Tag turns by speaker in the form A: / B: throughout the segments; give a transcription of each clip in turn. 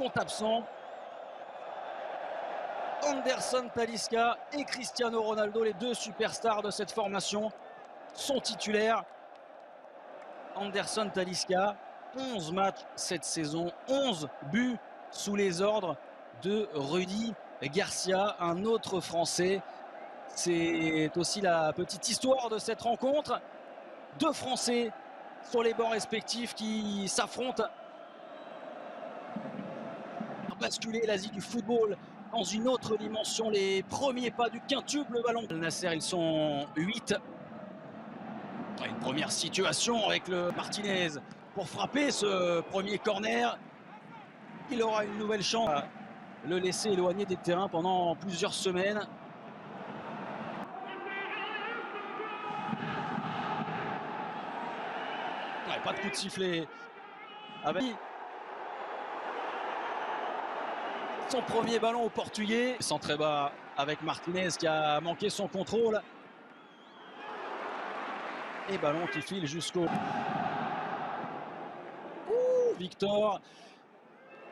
A: sont absents. Anderson Talisca et Cristiano Ronaldo, les deux superstars de cette formation, sont titulaires. Anderson Talisca, 11 matchs cette saison, 11 buts sous les ordres de Rudy Garcia, un autre Français. C'est aussi la petite histoire de cette rencontre. Deux Français sur les bords respectifs qui s'affrontent. Basculer l'Asie du football dans une autre dimension, les premiers pas du quintuple ballon. Al Nasser, ils sont 8. Une première situation avec le Martinez pour frapper ce premier corner. Il aura une nouvelle chance à le laisser éloigner des terrains pendant plusieurs semaines. Ouais, pas de coup de sifflet. Avec son premier ballon au Portugais. Centré bas avec Martinez qui a manqué son contrôle. Et ballon qui file jusqu'au... Victor.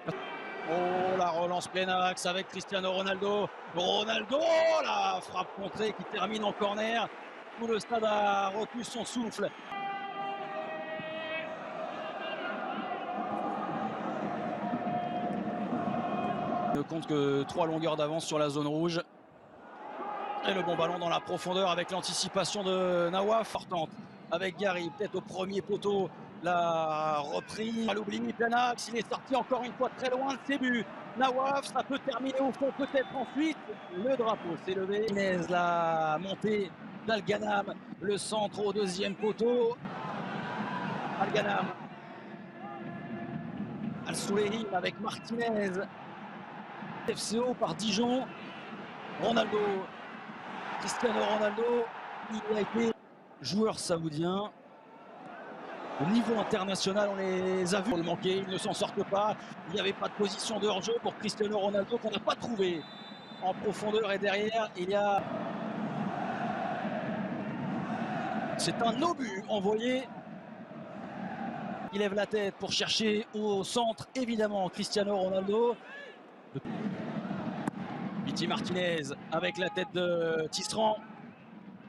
A: Oh, la relance plein axe avec Cristiano Ronaldo. Ronaldo, la frappe contrée qui termine en corner. Tout le stade a retenu son souffle. Ne compte que 3 longueurs d'avance sur la zone rouge. Et le bon ballon dans la profondeur avec l'anticipation de Nawaf. Fortante avec Gary, peut-être au premier poteau. La reprise à l'oubli, plein axe. Il est sorti encore une fois très loin de ses buts. Nawaf, ça peut terminer au fond, peut-être ensuite. Le drapeau s'est levé. Inez, la montée d'Al-Ghanam. Le centre au deuxième poteau. Al-Ghanam. Al-Soulehim avec Martinez. FCO par Dijon. Ronaldo. Cristiano Ronaldo, il a été joueur saoudien. Au niveau international, on les a vus le manquer, ils ne s'en sortent pas. Il n'y avait pas de position de hors-jeu pour Cristiano Ronaldo qu'on n'a pas trouvé en profondeur et derrière. Il y a... C'est un obus envoyé. Il lève la tête pour chercher au centre, évidemment, Cristiano Ronaldo. Viti Martinez avec la tête de Tisserand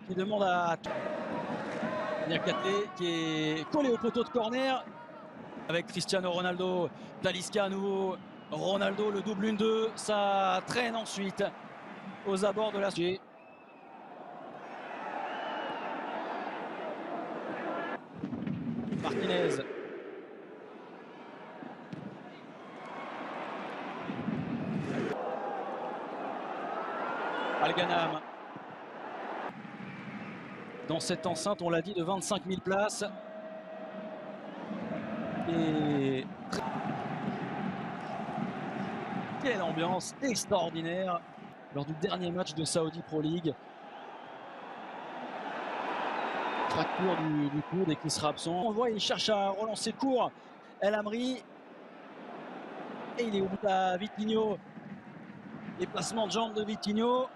A: qui demande à Niakate qui est collé au poteau de corner avec Cristiano Ronaldo. Talisca à nouveau. Ronaldo, le double 1-2. Ça traîne ensuite aux abords de la... Martinez. Al-Ghanam. Dans cette enceinte, on l'a dit, de 25 000 places. Et quelle ambiance extraordinaire lors du dernier match de Saudi Pro League. Fracture du coude et qui sera absent. On le voit, il cherche à relancer court El Amri. Et il est au bout à Vitinho. Déplacement de jambe de Vitinho.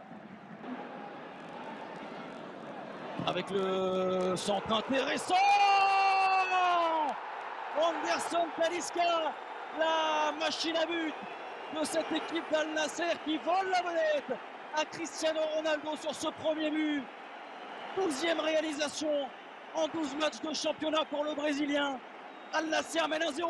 A: Avec le centre intéressant. Anderson Talisca, la machine à but de cette équipe d'Al Nasser qui vole la vedette à Cristiano Ronaldo sur ce premier but. 12e réalisation en 12 matchs de championnat pour le Brésilien. Al Nasser mène 1-0.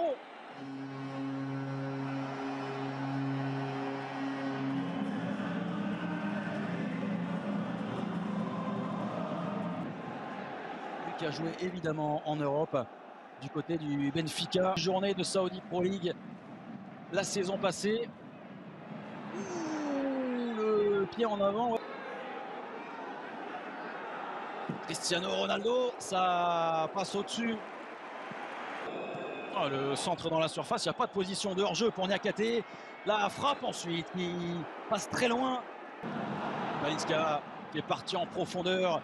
A: Qui a joué évidemment en Europe du côté du Benfica. Journée de Saudi Pro League la saison passée. Ouh, le pied en avant. Cristiano Ronaldo, ça passe au-dessus. Oh, le centre dans la surface, il n'y a pas de position de hors-jeu pour Niakate. La frappe ensuite qui passe très loin. Talisca qui est parti en profondeur,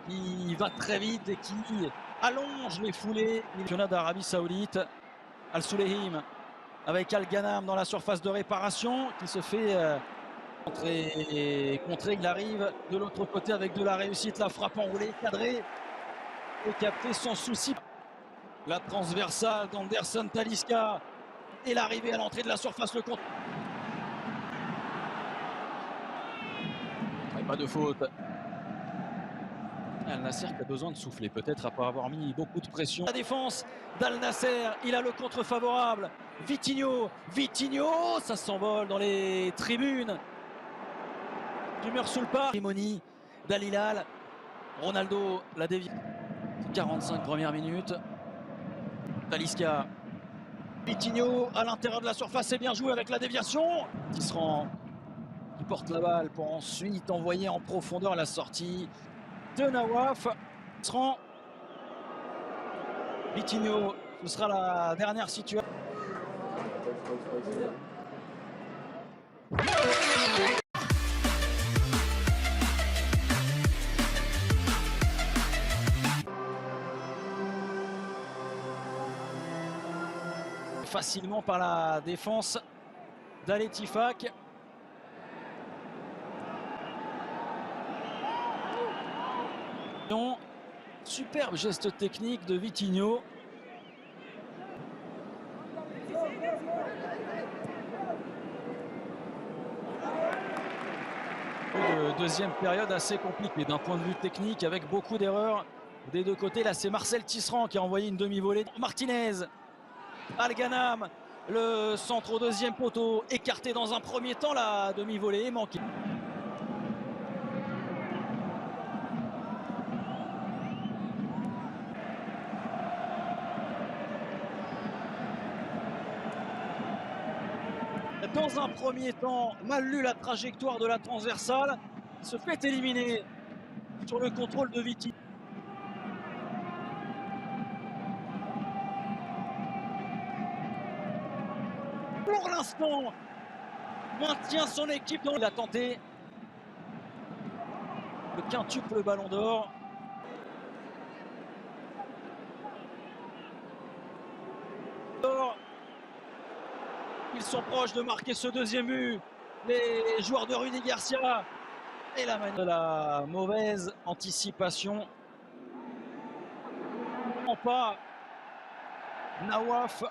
A: qui va très vite et qui allonge les foulées. Le championnat d'Arabie Saoudite. Al-Soulehim avec Al-Ghanam dans la surface de réparation qui se fait contrer. Il arrive de l'autre côté avec de la réussite. La frappe enroulée, cadrée et captée sans souci. La transversale d'Anderson Talisca Et l'arrivée à l'entrée de la surface, le compte. Pas de faute. Al Nasser qui a besoin de souffler peut-être après avoir mis beaucoup de pression. La défense d'Al Nasser, il a le contre favorable. Vitinho, ça s'envole dans les tribunes. Rumeur sous le pas. Cérémonie d'Al Hilal. Ronaldo la dévie. 45 premières minutes. Talisca. Vitinho à l'intérieur de la surface, c'est bien joué avec la déviation. Tisserand qui porte la balle pour ensuite envoyer en profondeur la sortie de Nawaf. Tisserand. Vitinho, ce sera la dernière situation. Facilement par la défense d'Al Ettifaq. Superbe geste technique de Vitinho. Deuxième période assez compliquée d'un point de vue technique avec beaucoup d'erreurs des deux côtés. Là c'est Marcel Tisserand qui a envoyé une demi-volée. Martinez, Al Ghanam, le centre au deuxième poteau, écarté dans un premier temps, la demi-volée est manquée. Dans un premier temps, mal lu la trajectoire de la transversale, il se fait éliminer sur le contrôle de Vitinho. Pour l'instant, maintient son équipe. Il a tenté le quintuple ballon d'or. Ils sont proches de marquer ce deuxième but. Les joueurs de Rudy Garcia. Et la manière de la mauvaise anticipation. Pas Nawaf.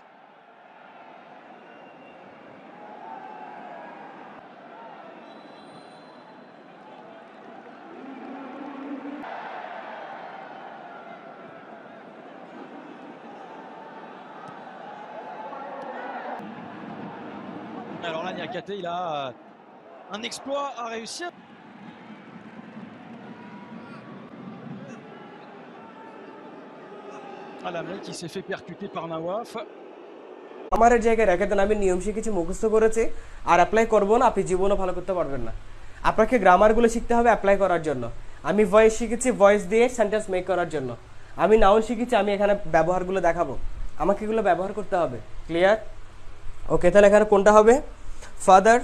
A: Alors là, Niakate, il a un exploit à réussir. Alamel qui s'est fait percuter par Nawaf.
B: আমার জায়গায় রেখে দেন, আমি নিয়ম শিখেছি, মুখস্থ করেছি, আর অ্যাপ্লাই করবো না, আপনি জীবনও ভালো করতে পারবেন না। আপনাকে গ্রামারগুলো শিখতে হবে অ্যাপ্লাই করার জন্য। আমি ভয়েস শিখেছি, ভয়েস দিয়ে সেন্টেন্স মেক করার জন্য। আমি নাউন শিখেছি, আমি এখানে ব্যবহারগুলো দেখাবো, আমাকে এগুলো ব্যবহার করতে হবে। ক্লিয়ার? ওকে, তাহলে এখানে কোনটা হবে? ফাদার